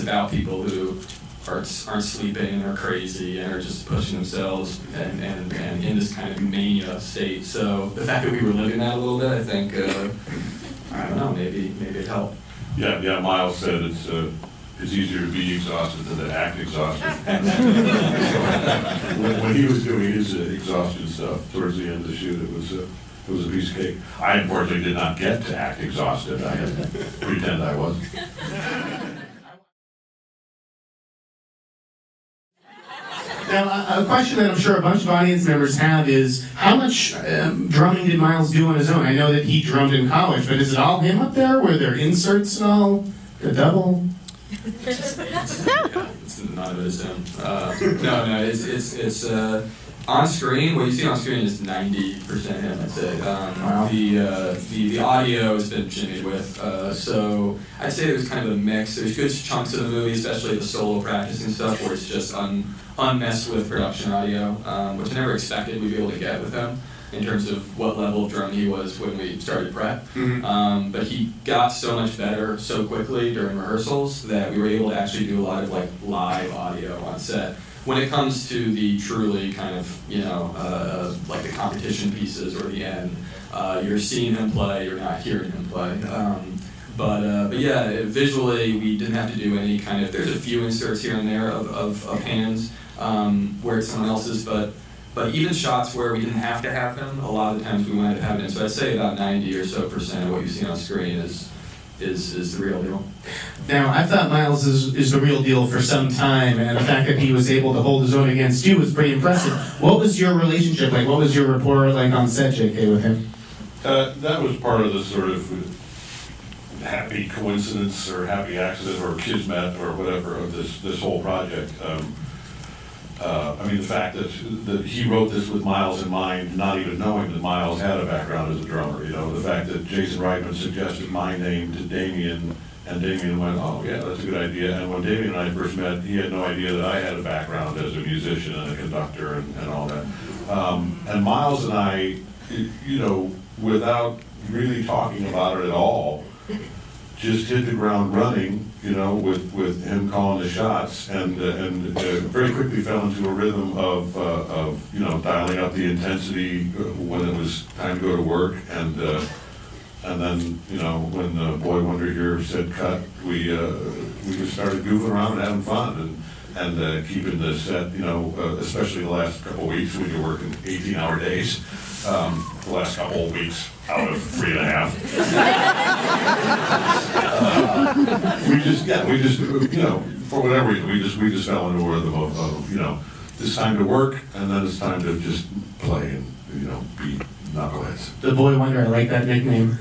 about people who aren't sleeping or crazy and are just pushing themselves and in this kind of mania state. So the fact that we were living that a little bit, I think, I don't know, maybe it helped. Yeah. Miles said it's easier to be exhausted than to act exhausted. when he was doing his exhaustion stuff towards the end of the shoot, it was a piece of cake. I unfortunately did not get to act exhausted. I had to pretend I wasn't. Now, a question that I'm sure a bunch of audience members have is, how much drumming did Miles do on his own? I know that he drummed in college, but is it all him up there? Were there inserts and all? The double? It's none of it is him. No, it's on screen. What you see on screen is 90% him, I'd say. Wow. The audio has been jimmied with, so I'd say there's kind of a mix. There's good chunks of the movie, especially the solo practicing stuff, where it's just unmessed with production audio, which I never expected we'd be able to get with him in terms of what level of drum he was when we started prep. Mm-hmm. But he got so much better so quickly during rehearsals that we were able to actually do a lot of like live audio on set. When it comes to the truly kind of, like the competition pieces or the end, you're seeing him play, you're not hearing him play. But yeah, visually we didn't have to do any kind of, there's a few inserts here and there of hands where it's someone else's, but even shots where we didn't have to have him, a lot of the times we wanted to have it in. So I'd say about 90% or so of what you see on screen is the real deal. Now, I thought Miles is the real deal for some time, and the fact that he was able to hold his own against you was pretty impressive. What was your relationship like? What was your rapport like on set, JK, with him? That was part of the sort of happy coincidence or happy accident or kismet or whatever of this whole project. I mean, the fact that he wrote this with Miles in mind, not even knowing that Miles had a background as a drummer. The fact that Jason Reitman suggested my name to Damien, and Damien went, "Oh yeah, that's a good idea." And when Damien and I first met, he had no idea that I had a background as a musician and a conductor and all that. And Miles and I, without really talking about it at all, just hit the ground running, with him calling the shots, and very quickly fell into a rhythm of dialing up the intensity when it was time to go to work, and then when Boy Wonder here said cut, we just started goofing around and having fun and keeping the set, especially the last couple of weeks when you're working 18-hour days. The last couple of weeks out of 3.5. We just, for whatever reason, we just fell into a rhythm of it's time to work, and then it's time to just play and, be knuckleheads. The Boy Wonder, I like that nickname.